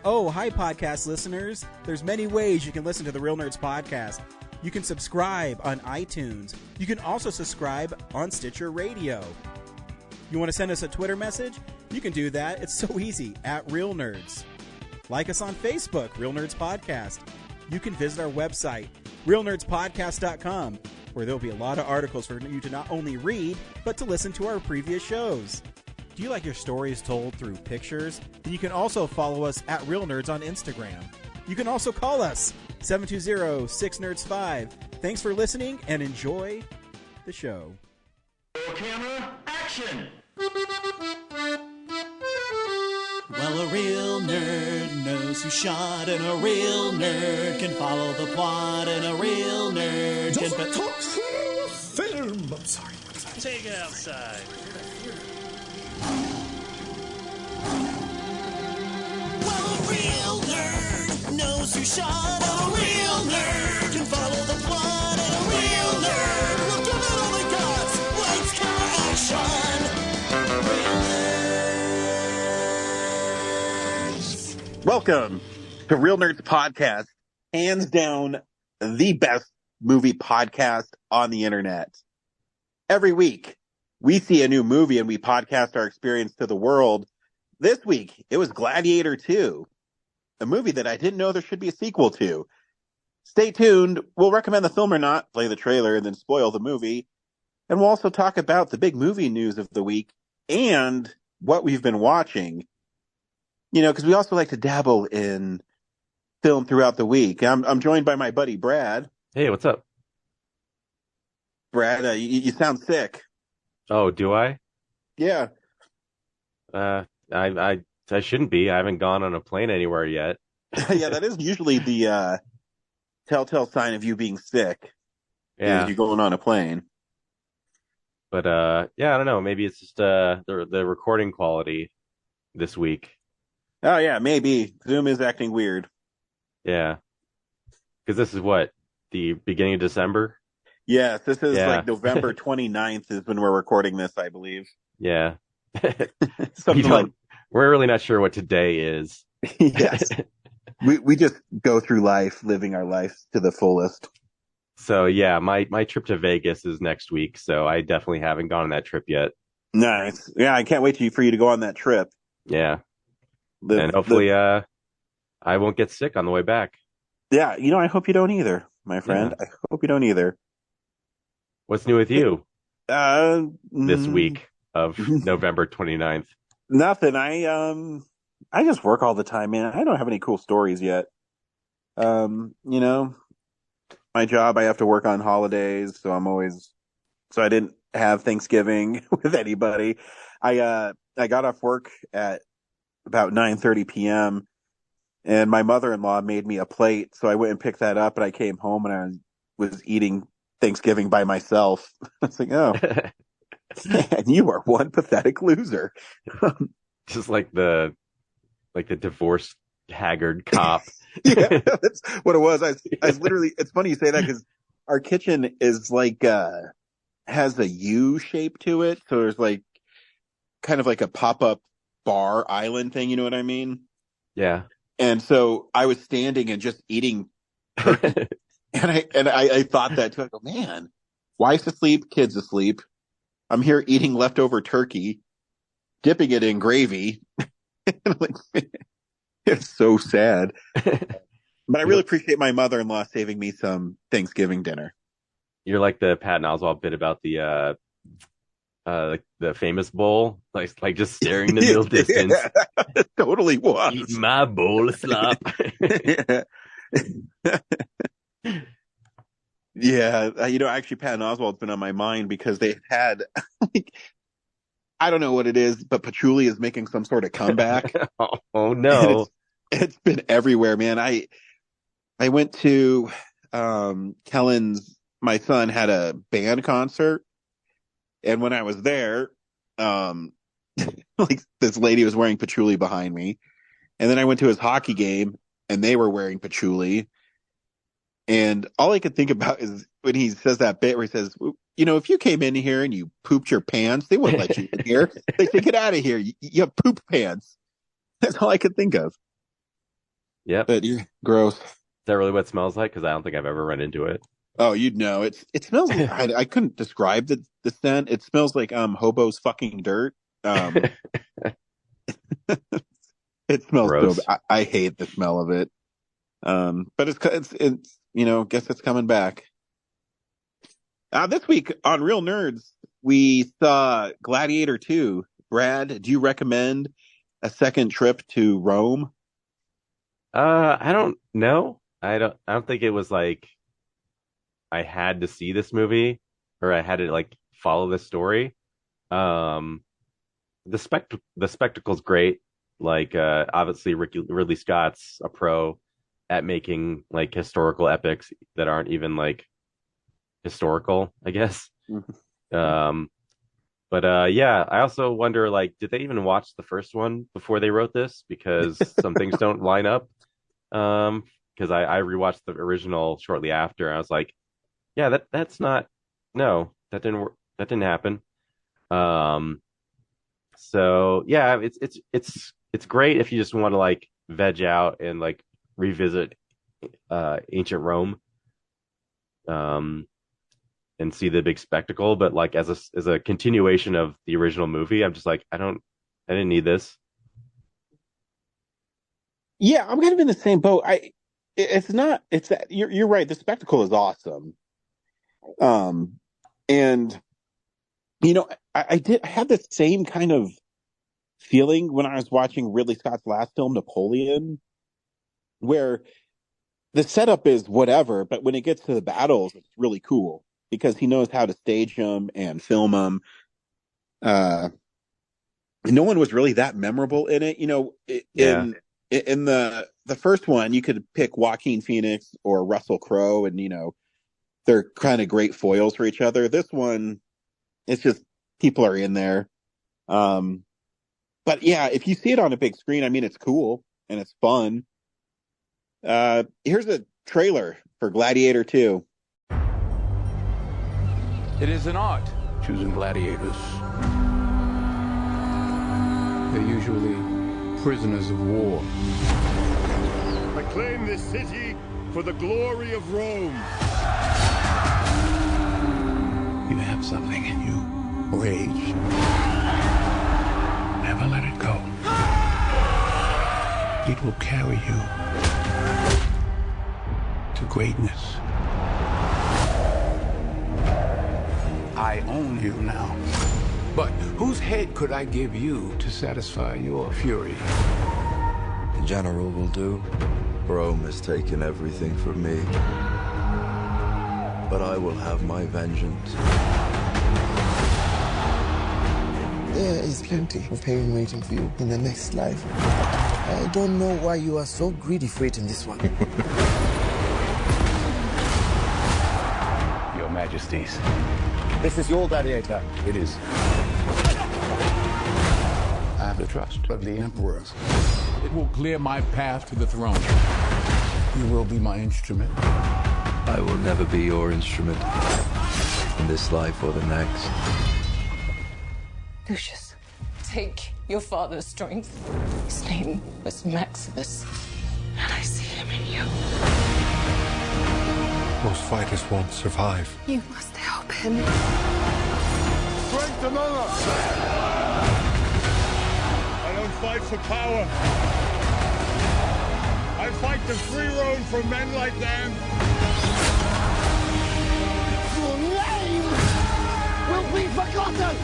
Oh, hi, podcast listeners. There's many ways you can listen to the Real Nerds Podcast. You can subscribe on iTunes. You can also subscribe on Stitcher Radio. You want to send us a Twitter message? You can do that. It's so easy, at Real Nerds. Like us on Facebook, Real Nerds Podcast. You can visit our website, realnerdspodcast.com, where there'll be a lot of articles for you to not only read, but to listen to our previous shows. Do you like your stories told through pictures? Then you can also follow us at Real Nerds on Instagram. You can also call us, 720-6nerds5. Thanks for listening and enjoy the show. Camera, action! Well, a real nerd knows who shot, and a real nerd can follow the plot, and a real nerd can... talk film! I'm sorry. Take it outside. Well, a real nerd knows who shot, and a real nerd can follow the plot, and a real nerd will give it all they got. Lights, camera, action! Real nerds. Welcome to Real Nerds Podcast, hands down the best movie podcast on the internet. Every week, we see a new movie and we podcast our experience to the world. This week, it was Gladiator II, a movie that I didn't know there should be a sequel to. Stay tuned. We'll recommend the film or not, play the trailer, and then spoil the movie. And we'll also talk about the big movie news of the week and what we've been watching. You know, because we also like to dabble in film throughout the week. I'm joined by my buddy Brad. Hey, what's up? Brad, you sound sick. Oh, do I? Yeah. I shouldn't be. I haven't gone on a plane anywhere yet. Yeah, that is usually the telltale sign of you being sick. Yeah. Is you going on a plane. But yeah, I don't know. Maybe it's just the recording quality this week. Oh yeah, maybe. Zoom is acting weird. Yeah. Because this is what? The beginning of December? Yes, this is Yeah. like November 29th is when we're recording this, I believe. Yeah. Something like We're really not sure what today is. yes. We just go through life, living our lives to the fullest. So yeah, my trip to Vegas is next week, so I definitely haven't gone on that trip yet. Nice. Yeah, I can't wait for you to go on that trip. Yeah. And hopefully I won't get sick on the way back. Yeah, I hope you don't either, my friend. Yeah. I hope you don't either. What's new with you this Mm, week of November 29th? Nothing. I just work all the time, man. I don't have any cool stories yet. My job, I have to work on holidays, so I didn't have Thanksgiving with anybody. I got off work at about 9:30 p.m. and my mother-in-law made me a plate, so I went and picked that up, and I came home and I was eating Thanksgiving by myself. I was like, oh, man, you are one pathetic loser. Just like the divorced, haggard cop. Yeah, that's what it was. I was literally, it's funny you say that because our kitchen is like, has a U shape to it. So there's like kind of like a pop-up bar island thing. You know what I mean? Yeah. And so I was standing and just eating turkey. and I thought that too. I go, man, wife's asleep, kids asleep. I'm here eating leftover turkey, dipping it in gravy. And I'm like, it's so sad. But I really appreciate my mother-in-law saving me some Thanksgiving dinner. You're like the Patton Oswalt bit about the famous bowl, like just staring in the middle distance. Yeah, it totally was. Eat my bowl of slop. Yeah, actually, Patton Oswalt's been on my mind because they had, I don't know what it is, but patchouli is making some sort of comeback. Oh no! It's been everywhere, man. I went to Kellen's. My son had a band concert, and when I was there, like this lady was wearing patchouli behind me, and then I went to his hockey game, and they were wearing patchouli. And all I could think about is when he says that bit where he says, if you came in here and you pooped your pants, they wouldn't let you in here. They say, get out of here. You have poop pants. That's all I could think of. Yep. But yeah, gross. Is that really what it smells like? Because I don't think I've ever run into it. Oh, you'd know. It smells. I couldn't describe the scent. It smells like hobos fucking dirt. Um, it smells so. Gross. I hate the smell of it. But it's guess it's coming back. This week on Real Nerds, we saw Gladiator II. Brad, do you recommend a second trip to Rome? I don't know. I don't think it was like I had to see this movie or I had to like follow this story. Um, the spectacle's great. Like obviously Ridley Scott's a pro at making like historical epics that aren't even like historical, I guess. Um, but yeah, I also wonder like did they even watch the first one before they wrote this? Because some things don't line up. Because I rewatched the original shortly after, and I was like, yeah, that's not no, that didn't work, that didn't happen. Um, so yeah, it's great if you just want to like veg out and like revisit ancient Rome, um, and see the big spectacle. But like as a continuation of the original movie, I'm just like, I didn't need this. Yeah, I'm kind of in the same boat. It's not. You're right. The spectacle is awesome. Um, and I had the same kind of feeling when I was watching Ridley Scott's last film, Napoleon, where the setup is whatever, but when it gets to the battles, it's really cool because he knows how to stage them and film them. Uh, no one was really that memorable in it. Yeah, In the first one, you could pick Joaquin Phoenix or Russell Crowe, and they're kind of great foils for each other. This one, it's just people are in there. Um, but yeah, if you see it on a big screen, I mean, it's cool and it's fun. Here's a trailer for Gladiator II. It is an art, choosing gladiators. They're usually prisoners of war. I claim this city for the glory of Rome. You have something in you. Rage. Never let it go. It will carry you to greatness. I own you now. But whose head could I give you to satisfy your fury? The general will do. Rome has taken everything from me. But I will have my vengeance. There is plenty of pain waiting for you in the next life. I don't know why you are so greedy for it in this one. Your Majesties. This is your gladiator. It is. I have the trust of the emperors. It will clear my path to the throne. You will be my instrument. I will never be your instrument. In this life or the next. Lucius, take your father's strength. His name was Maximus, and I see him in you. Most fighters won't survive. You must help him. Strength among us! I don't fight for power. I fight the free road for men like them. Your name will be forgotten!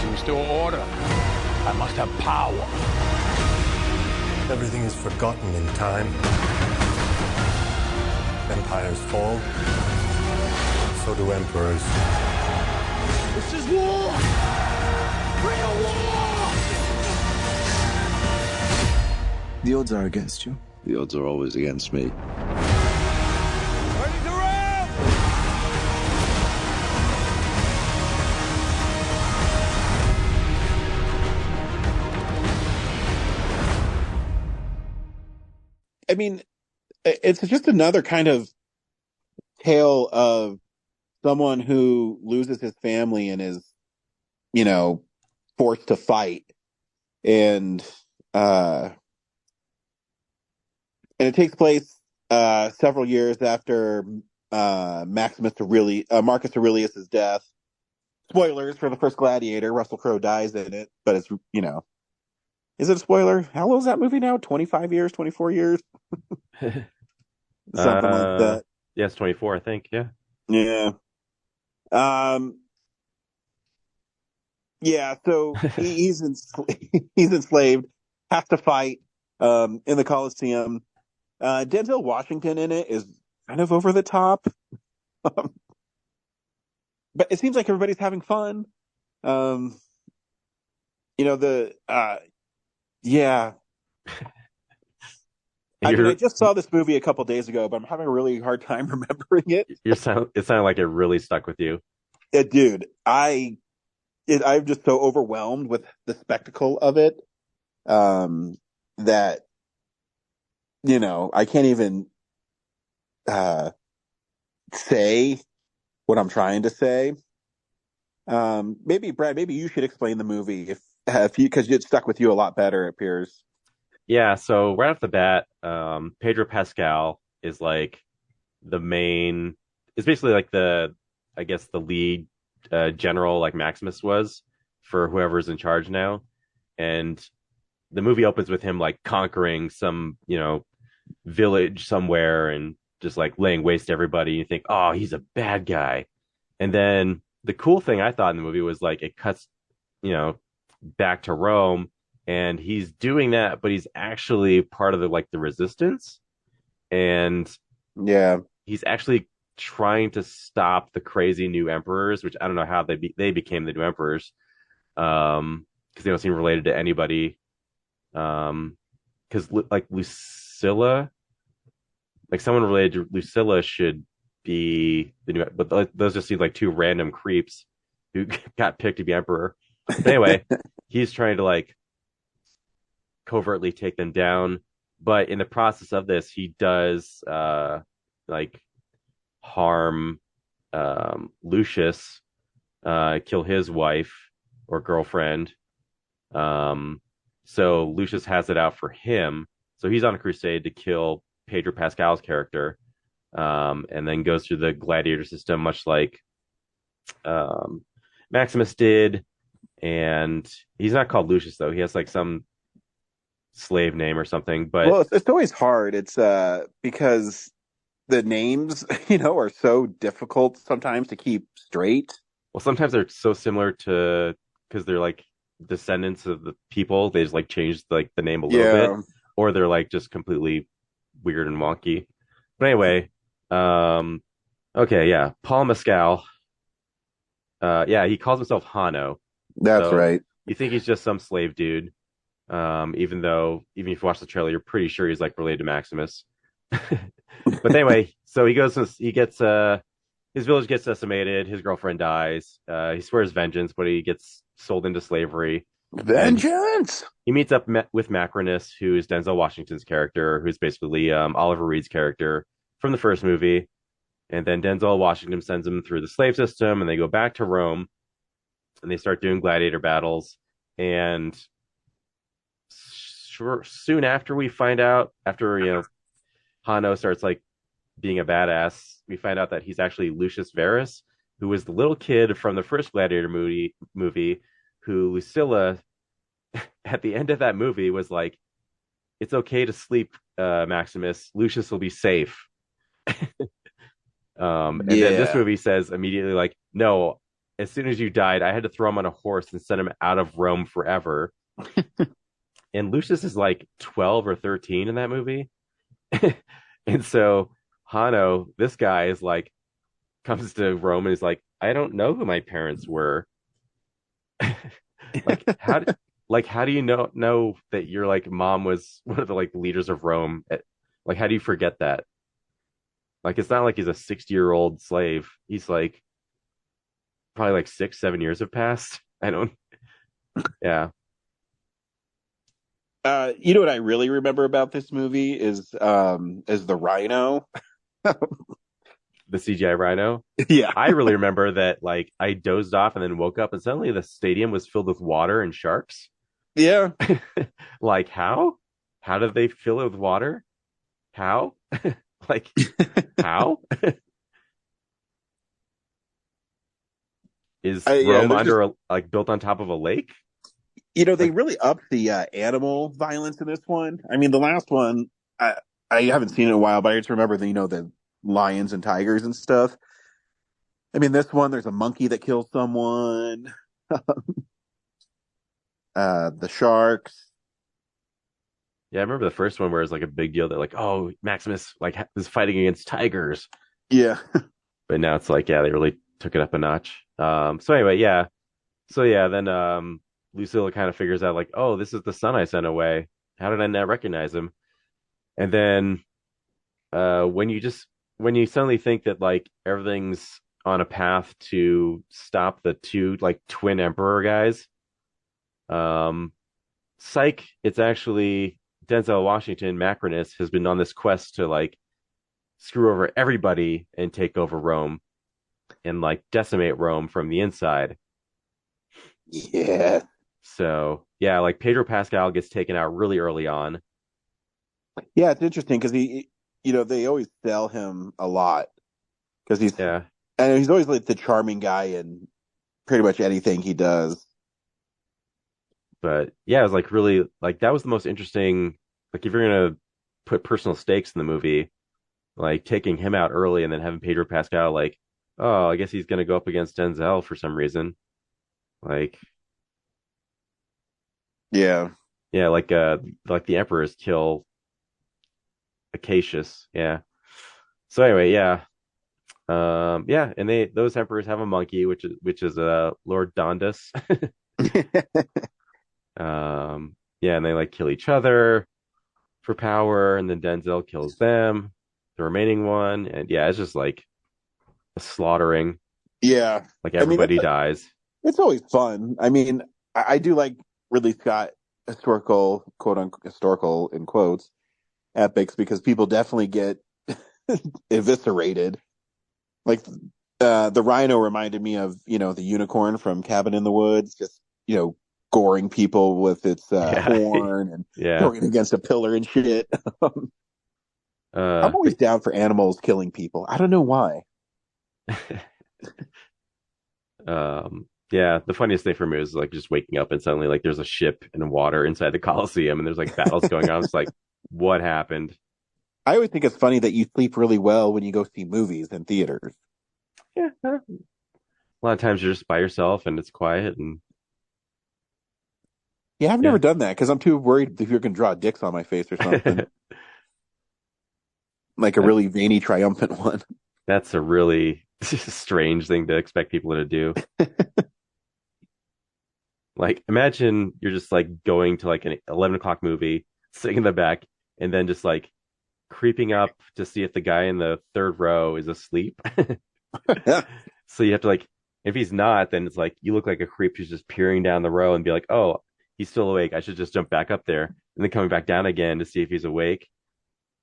To restore order, I must have power. Everything is forgotten in time. Empires fall. So do emperors. This is war! Real war! The odds are against you. The odds are always against me. Ready to ram! I mean, it's just another kind of tale of someone who loses his family and is, forced to fight. And And it takes place several years after Marcus Aurelius's death. Spoilers for the first Gladiator. Russell Crowe dies in it, but it's, is it a spoiler? How old is that movie now? 25 years, 24 years? Something like that. Yes, 24, I think. Yeah. Yeah. Yeah, so he's enslaved, has to fight in the Colosseum. Denzel Washington in it is kind of over the top. But it seems like everybody's having fun. Yeah. I just saw this movie a couple days ago, but I'm having a really hard time remembering it. It sounded like it really stuck with you. Dude, I'm just so overwhelmed with the spectacle of it that, I can't even say what I'm trying to say. Maybe Brad, maybe you should explain the movie because it stuck with you a lot better, it appears. Yeah, so right off the bat, Pedro Pascal is like it's basically like the lead general, like Maximus was for whoever's in charge now. And the movie opens with him like conquering some, village somewhere and just like laying waste to everybody. You think, oh, he's a bad guy. And then the cool thing I thought in the movie was like it cuts, back to Rome, and he's doing that, but he's actually part of the resistance. And yeah, he's actually trying to stop the crazy new emperors, which I don't know how they became the new emperors, because they don't seem related to anybody. Because like Lucilla, like someone related to Lucilla should be the new, but those just seem like two random creeps who got picked to be emperor. But anyway, he's trying to like covertly take them down, but in the process of this, he does harm Lucius, kill his wife or girlfriend. So Lucius has it out for him. So he's on a crusade to kill Pedro Pascal's character, and then goes through the gladiator system, much like Maximus did. And he's not called Lucius, though. He has like some slave name or something. But well, it's always hard. It's because the names, are so difficult sometimes to keep straight. Well, sometimes they're so similar because they're like descendants of the people. They just like changed like the name a little bit, or they're like just completely weird and wonky. But anyway, okay, yeah, Paul Mescal. Yeah, he calls himself Hano. That's right. You think he's just some slave dude, even if you watch the trailer, you're pretty sure he's like related to Maximus. But anyway, so he gets his village gets decimated, his girlfriend dies, he swears vengeance, but he gets sold into slavery. Vengeance! He meets up with Macrinus, who is Denzel Washington's character, who's basically Oliver Reed's character from the first movie. And then Denzel Washington sends him through the slave system, and they go back to Rome, and they start doing gladiator battles. And soon after we find out, after Hano starts like being a badass, we find out that he's actually Lucius Verus, who was the little kid from the first Gladiator movie, who Lucilla at the end of that movie was like, "It's okay to sleep, Maximus. Lucius will be safe." And then this movie says immediately like, "No, as soon as you died, I had to throw him on a horse and send him out of Rome forever." And Lucius is like 12 or 13 in that movie. And so Hano, this guy is like, comes to Rome and is like, "I don't know who my parents were." How do you know that your like mom was one of the like leaders of Rome? Like, how do you forget that? Like, it's not like he's a 60-year-old slave. He's like probably like 6-7 years have passed. Yeah. You know what I really remember about this movie is the rhino. The CGI rhino. Yeah. I really remember that like I dozed off and then woke up and suddenly the stadium was filled with water and sharks. Yeah. Like how? How did they fill it with water? how? Like, how? Is Yeah, Rome there's just, like built on top of a lake? they really upped the animal violence in this one. I mean, the last one, I haven't seen it in a while, but I just remember the lions and tigers and stuff. I mean, this one, there's a monkey that kills someone. The sharks. Yeah, I remember the first one where it's like a big deal that like, oh, Maximus like is fighting against tigers. Yeah. But now it's like, yeah, they really took it up a notch. So anyway, yeah. So yeah, then Lucilla kind of figures out like, oh, this is the son I sent away. How did I not recognize him? And then when you suddenly think that like everything's on a path to stop the two like twin emperor guys, psych, it's actually Denzel Washington, Macrinus, has been on this quest to like screw over everybody and take over Rome and like decimate Rome from the inside. Yeah. So yeah, like Pedro Pascal gets taken out really early on. Yeah, it's interesting because they always sell him a lot because he's always like the charming guy in pretty much anything he does. But yeah, it was like really like that was the most interesting. Like if you're gonna put personal stakes in the movie, like taking him out early and then having Pedro Pascal like, oh, I guess he's gonna go up against Denzel for some reason. Like yeah, like the emperors kill Acacius. Yeah. So anyway, yeah. Yeah, and those emperors have a monkey, which is Lord Dondas. Yeah, and they like kill each other for power, and then Denzel kills them, the remaining one, and yeah, it's just like a slaughtering. Yeah, like everybody dies. It's always fun. I mean, I do like Ridley Scott historical quote unquote historical in quotes epics because people definitely get eviscerated. Like the rhino reminded me of the unicorn from Cabin in the Woods, just goring people with its horn and throwing it against a pillar and shit. I'm always down for animals killing people. I don't know why. Yeah, the funniest thing for me is like just waking up and suddenly like there's a ship and water inside the Colosseum and there's like battles going on. It's like, what happened? I always think it's funny that you sleep really well when you go see movies in theaters. Yeah. A lot of times you're just by yourself and it's quiet and I've never done that because I'm too worried if you're going to draw dicks on my face or something. Like a really veiny, triumphant one. That's a really strange thing to expect people to do. Like, imagine you're just like going to like an 11 o'clock movie, sitting in the back, and then just like creeping up to see if the guy in the third row is asleep. So you have to like, if he's not, then it's like you look like a creep who's just peering down the row and be like, oh, he's still awake. I should just jump back up there and then coming back down again to see if he's awake.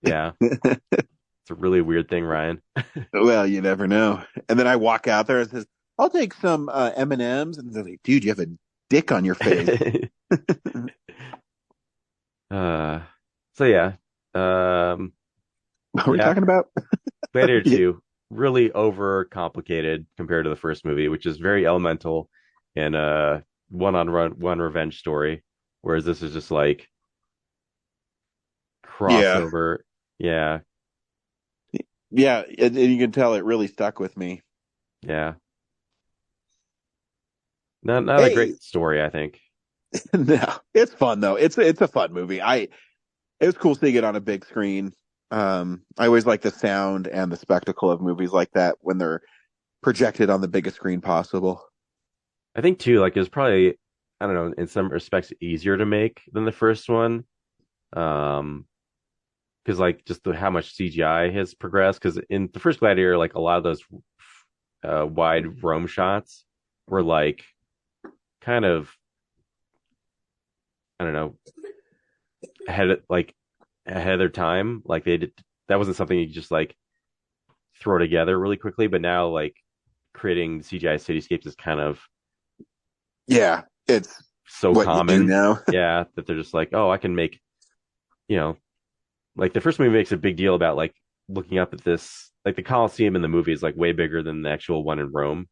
Yeah. It's a really weird thing, Ryan. Well, you never know. And then I walk out there and says, I'll take some M&Ms. And they're like, dude, you have a dick on your face. So yeah. What are we talking about? Gladiator 2, really overcomplicated compared to the first movie, which is very elemental and one revenge story. Whereas this is just like crossover. Yeah. Yeah, and you can tell it really stuck with me. Yeah. Not a great story, I think. No, it's fun though. It's a fun movie. It was cool seeing it on a big screen. I always like the sound and the spectacle of movies like that when they're projected on the biggest screen possible. I think too, like it was probably, I don't know, in some respects easier to make than the first one. Because like just how much CGI has progressed. Because in the first Gladiator, like a lot of those wide Rome shots were like kind of, I don't know, ahead of their time. Like that wasn't something you just like throw together really quickly. But now like creating CGI cityscapes is kind of it's so what common you do now. Yeah, that they're just like, oh, I can make Like the first movie makes a big deal about like looking up at this, like the Colosseum in the movie is like way bigger than the actual one in Rome,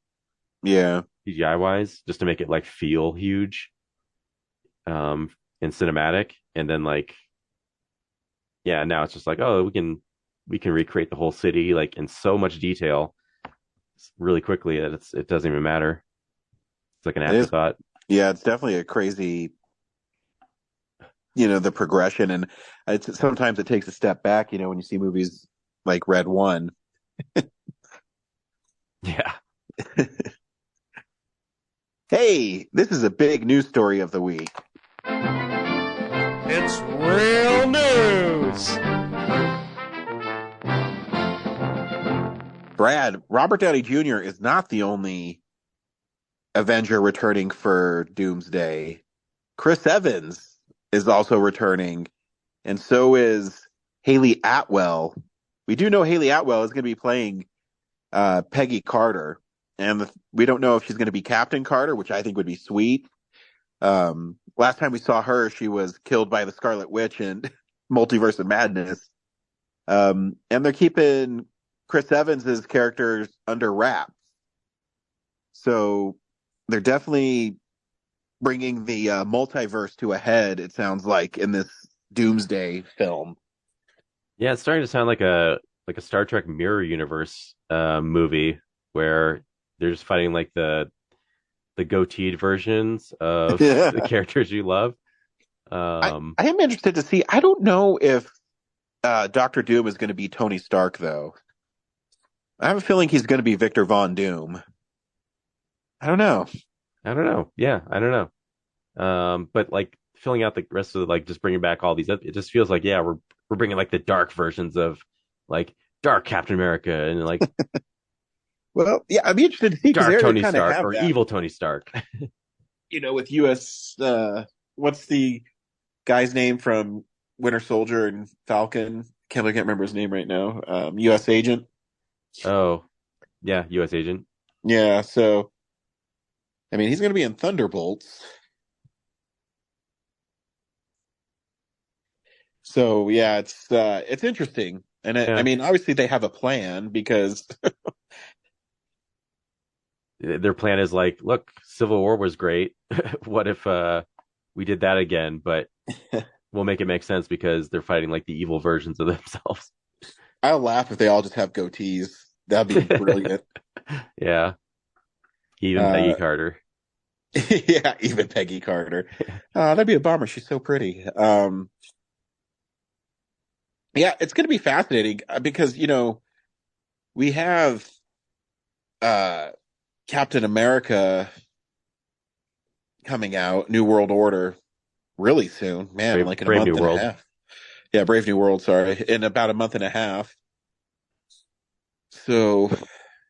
Yeah. CGI wise, just to make it like feel huge, and cinematic. And then like, yeah, now it's just like, oh, we can recreate the whole city like in so much detail really quickly that it doesn't even matter. It's like an It is. afterthought. Yeah, it's definitely a crazy, the progression, and sometimes it takes a step back, when you see movies like Red One. Yeah. Hey, this is a big news story of the week. It's real news. Brad, Robert Downey Jr. is not the only Avenger returning for Doomsday. Chris Evans is also returning, and so is Haley Atwell. We do know Haley Atwell is going to be playing Peggy Carter, and we don't know if she's going to be Captain Carter, which I think would be sweet. Last time we saw her, she was killed by the Scarlet Witch in Multiverse of Madness. And they're keeping Chris Evans' characters under wraps. So they're definitely bringing the multiverse to a head, it sounds like, in this Doomsday film. Yeah, it's starting to sound like a Star Trek Mirror Universe movie where they're just fighting like the goateed versions of the characters you love. I am interested to see. I don't know if Doctor Doom is going to be Tony Stark, though. I have a feeling he's going to be Victor Von Doom. I don't know. Yeah, I don't know. But like filling out the rest of like just bringing back all these, it just feels like, yeah, we're bringing like the dark versions of like Dark Captain America and like well, yeah, I'd be interested to see Dark Tony Stark or Evil Tony Stark. With U.S. What's the guy's name from Winter Soldier and Falcon? Can't remember his name right now. U.S. Agent. Oh, yeah, U.S. Agent. Yeah, so I mean, he's going to be in Thunderbolts. So yeah, it's interesting, and I mean, obviously they have a plan because their plan is like, look, Civil War was great. What if we did that again? But we'll make it make sense because they're fighting like the evil versions of themselves. I'll laugh if they all just have goatees. That'd be brilliant. Yeah, even Peggy Carter. Yeah, even Peggy Carter. That'd be a bummer. She's so pretty. Yeah, it's going to be fascinating because, we have Captain America coming out, New World Order, really soon. Man, like in a month and a half. Yeah, Brave New World, sorry. In about a month and a half. So,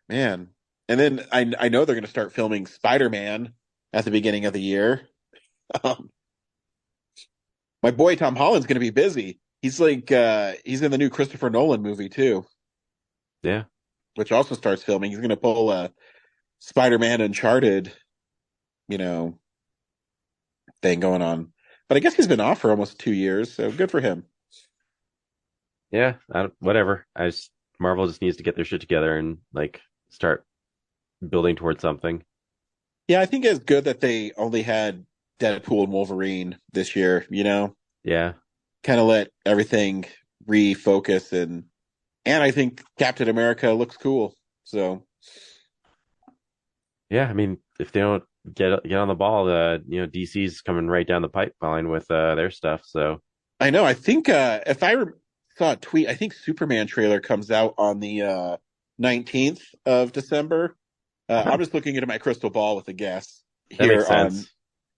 man. And then I know they're going to start filming Spider-Man at the beginning of the year. My boy Tom Holland's going to be busy. He's like, he's in the new Christopher Nolan movie too. Yeah. Which also starts filming. He's going to pull a Spider-Man Uncharted, thing going on. But I guess he's been off for almost 2 years, so good for him. Yeah, whatever. Marvel just needs to get their shit together and like start building towards something. Yeah, I think it's good that they only had Deadpool and Wolverine this year, Yeah. Kind of let everything refocus and I think Captain America looks cool. So yeah, I mean, if they don't get on the ball, DC's coming right down the pipeline with their stuff. So I know. I think if I saw a tweet, I think Superman trailer comes out on the 19th of December. I'm just looking into my crystal ball with a guess here on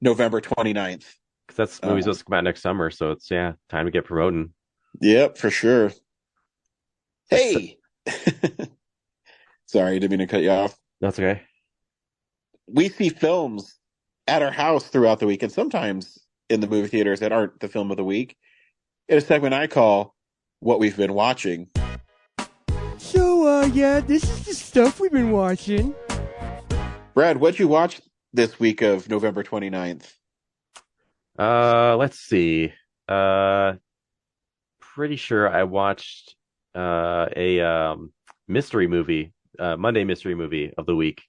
November 29th. Because that's movie's supposed to come out next summer, so it's time to get promoting. Yep, for sure. Hey, sorry, didn't mean to cut you off. That's okay. We see films at our house throughout the week, and sometimes in the movie theaters that aren't the film of the week. In a segment I call "What We've Been Watching." So, this is the stuff we've been watching. Brad, what'd you watch this week of November 29th? Let's see. pretty sure I watched a mystery movie, Monday mystery movie of the week.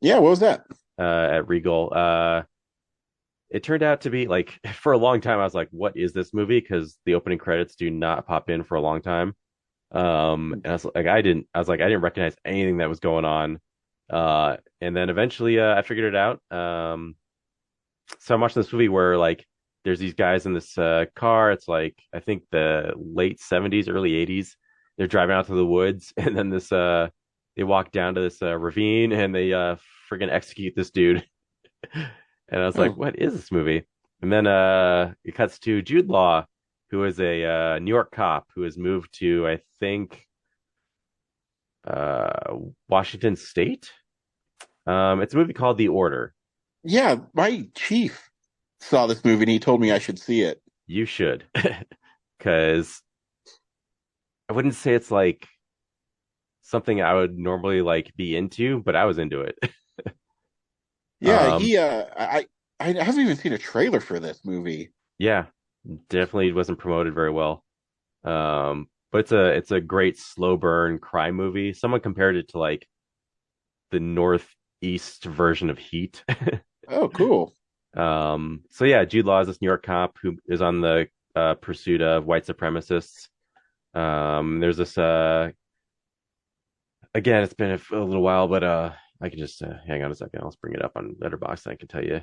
Yeah, what was that? At Regal. It turned out to be like for a long time I was like, what is this movie? Because the opening credits do not pop in for a long time. And I didn't recognize anything that was going on. And then eventually I figured it out. So I'm watching this movie where like there's these guys in this car. It's like I think the late 70s, early 80s. They're driving out to the woods, and then they walk down to this ravine, and they friggin' execute this dude. And I was like, what is this movie? And then it cuts to Jude Law, who is a New York cop who has moved to, I think, Washington State. It's a movie called The Order. Yeah, my chief saw this movie and he told me I should see it. You should, because I wouldn't say it's like something I would normally like be into, but I was into it. Yeah, I haven't even seen a trailer for this movie. Yeah, definitely wasn't promoted very well. But it's a great slow burn crime movie. Someone compared it to like the Northeast version of Heat. Oh, cool. So yeah, Jude Law is this New York cop who is on the pursuit of white supremacists. There's this again, it's been a little while, but I can just hang on a second. I'll bring it up on Letterboxd and I can tell you.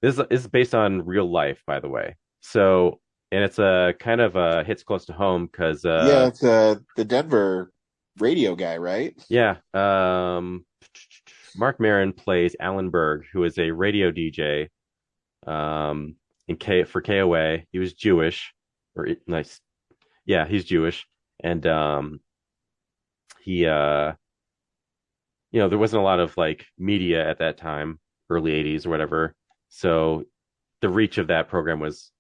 This is based on real life, by the way. So, and it's a kind of hits close to home because yeah, it's the Denver radio guy, right? Yeah. Mark Maron plays Alan Berg, who is a radio DJ for KOA. He was Jewish, or nice. Yeah, he's Jewish, and he there wasn't a lot of like media at that time, early 80s or whatever. So the reach of that program was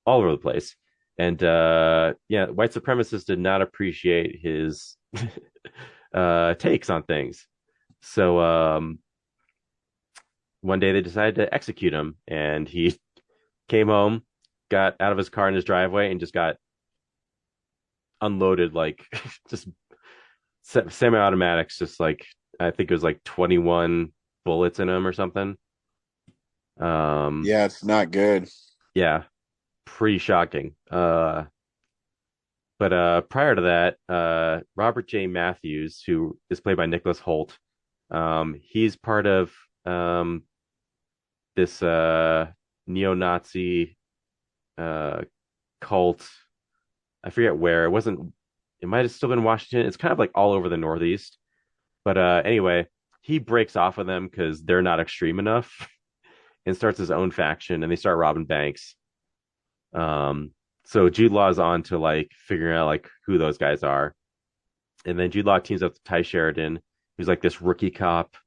all over the place. And white supremacists did not appreciate his takes on things. So one day they decided to execute him, and he came home, got out of his car in his driveway, and just got unloaded like just semi-automatics, just like I think it was like 21 bullets in him or something. Yeah, it's not good. Yeah, pretty shocking. But prior to that, Robert J. Matthews, who is played by Nicholas Hoult, he's part of this neo-Nazi cult. I forget where. It might have still been Washington. It's kind of like all over the Northeast. But anyway, he breaks off of them because they're not extreme enough and starts his own faction, and they start robbing banks. So Jude Law's on to like figuring out like who those guys are. And then Jude Law teams up with Ty Sheridan, who's like this rookie cop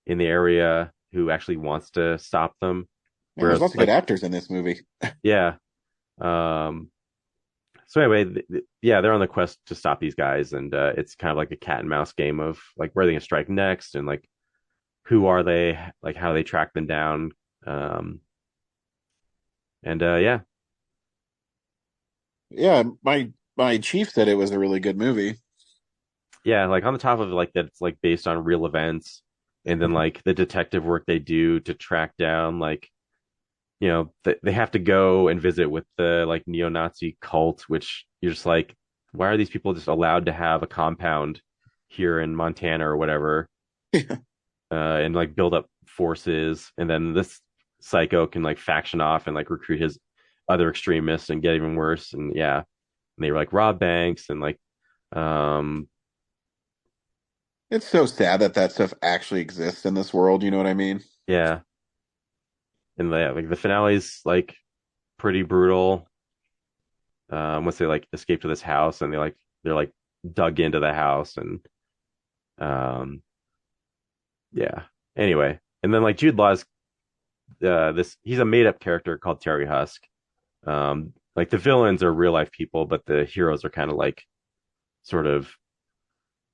in the area who actually wants to stop them. Yeah, there's lots of good actors in this movie. Yeah. So anyway, they're on the quest to stop these guys, and it's kind of like a cat and mouse game of like where are they gonna strike next, and like who are they, like how do they track them down, Yeah, my chief said it was a really good movie. Yeah, like on the top of it, like that it's like based on real events, and then like the detective work they do to track down like they have to go and visit with the like neo-Nazi cult, which you're just like, why are these people just allowed to have a compound here in Montana or whatever? And like build up forces, and then this psycho can like faction off and like recruit his other extremists and get even worse. And yeah, and they were like rob banks and like it's so sad that stuff actually exists in this world, you know what I mean? Yeah. And like the finale's like pretty brutal. Once they like escape to this house, and they're like dug into the house, and yeah. Anyway, and then like Jude Law's he's a made up character called Terry Husk. Like the villains are real life people, but the heroes are kind of like sort of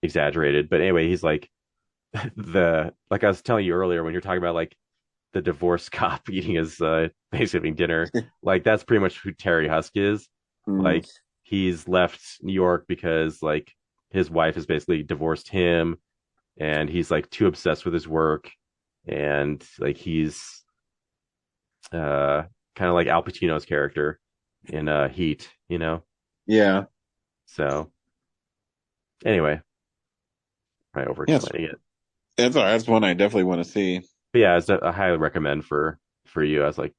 exaggerated. But anyway, he's like like I was telling you earlier when you're talking about like the divorce cop eating his Thanksgiving dinner. Like that's pretty much who Terry Husk is. Like he's left New York because like his wife has basically divorced him, and he's like too obsessed with his work, and like he's kind of like Al Pacino's character in Heat, you know? Yeah. So anyway, I over explaining it. It's all right. That's one I definitely want to see. But yeah, I highly recommend for you. I was like,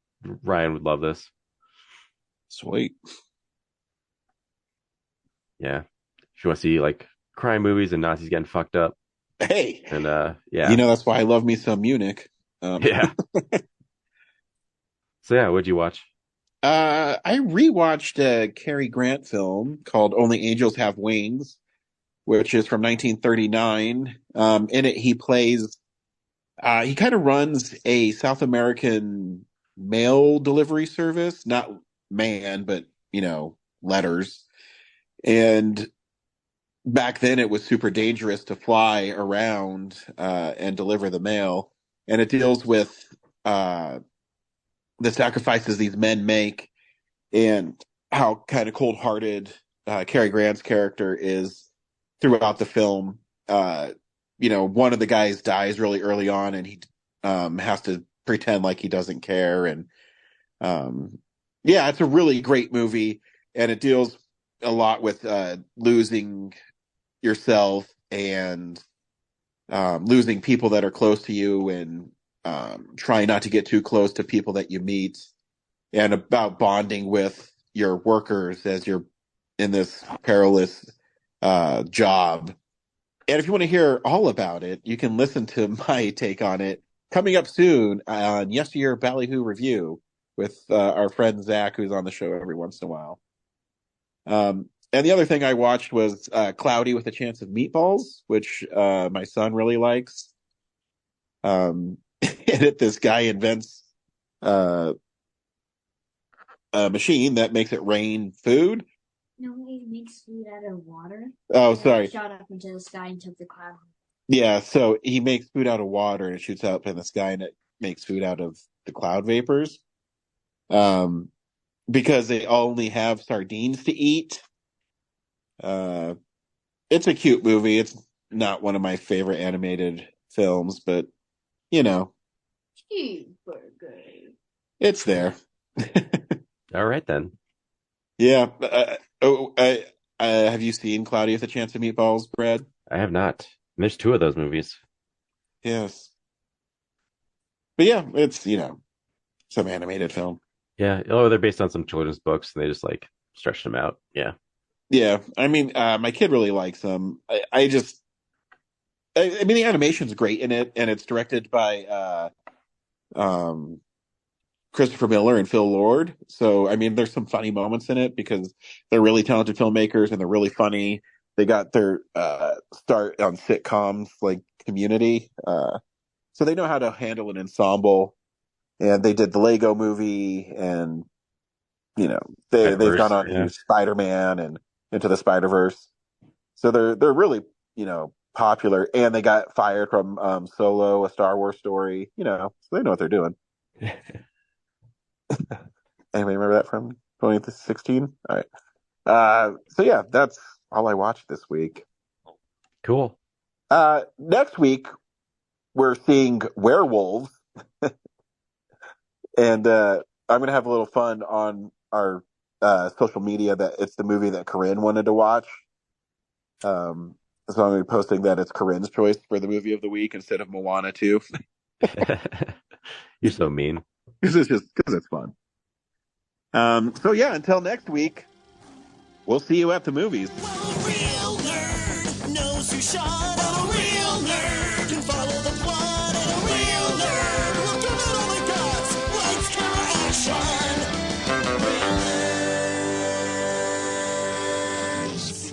Ryan would love this. Sweet. Yeah. If you want to see like crime movies and Nazis getting fucked up. Hey. And yeah. You know, that's why I love me some Munich. Yeah. So yeah, what'd you watch? I rewatched a Cary Grant film called Only Angels Have Wings, which is from 1939. In it, he plays, he kind of runs a South American mail delivery service, not man, but, you know, letters. And back then it was super dangerous to fly around, and deliver the mail. And it deals with, the sacrifices these men make and how kind of cold-hearted, Cary Grant's character is throughout the film. You know, one of the guys dies really early on, and he has to pretend like he doesn't care. And yeah, it's a really great movie, and it deals a lot with losing yourself and losing people that are close to you, and trying not to get too close to people that you meet, and about bonding with your workers as you're in this perilous job. And if you want to hear all about it, you can listen to my take on it coming up soon on Yesteryear Ballyhoo Review with our friend Zach, who's on the show every once in a while. And the other thing I watched was Cloudy with a Chance of Meatballs, which my son really likes. In it, this guy invents a machine that makes it rain food. No, he makes food out of water. Oh, sorry. Shot up into the sky and took the cloud. Yeah, so he makes food out of water and it shoots up in the sky, and it makes food out of the cloud vapors. Because they only have sardines to eat. It's a cute movie. It's not one of my favorite animated films, but you know, Cheeseburger. it's there. All right then. Yeah. Have you seen Cloudy with a Chance of Meatballs, Brad? I have not. There's 2 of those movies. Yes. But yeah, it's, you know, some animated film. Yeah. Oh, they're based on some children's books, and they just like stretched them out. Yeah. Yeah. I mean, my kid really likes them. I mean, the animation's great in it, and it's directed by Christopher Miller and Phil Lord. So, I mean, there's some funny moments in it because they're really talented filmmakers and they're really funny. They got their start on sitcoms like Community. So they know how to handle an ensemble. And they did the Lego movie, and, you know, they've gone on to do Spider-Man and Into the Spider-Verse. So they're really, you know, popular, and they got fired from Solo, a Star Wars story, you know, so they know what they're doing. Anybody remember that from 2016? All right. So yeah, that's all I watched this week. Cool. Next week, we're seeing Werewolves. And I'm going to have a little fun on our social media that it's the movie that Corinne wanted to watch. So I'm going to be posting that it's Corinne's choice for the movie of the week instead of Moana 2. You're so mean. Because it's fun. So yeah, until next week, we'll see you at the movies. Real nerd knows who shot a real nerd can follow the plot and a real nerd will give it all they got. Lights, camera, action. Real nerds.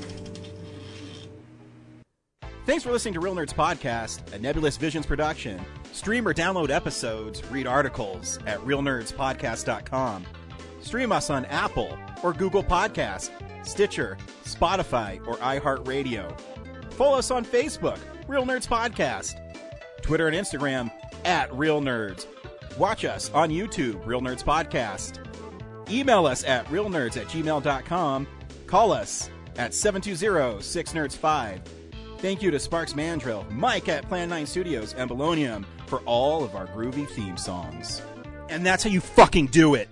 Thanks for listening to Real Nerds Podcast, a Nebulous Visions production. Stream or download episodes, read articles at realnerdspodcast.com. Stream us on Apple or Google Podcast, Stitcher, Spotify, or iHeartRadio. Follow us on Facebook, Real Nerds Podcast. Twitter and Instagram, @Real Nerds. Watch us on YouTube, Real Nerds Podcast. Email us at realnerds@gmail.com. Call us at 720-6nerds5. Thank you to Sparks Mandrill, Mike at Plan 9 Studios, and Bolognium for all of our groovy theme songs. And that's how you fucking do it.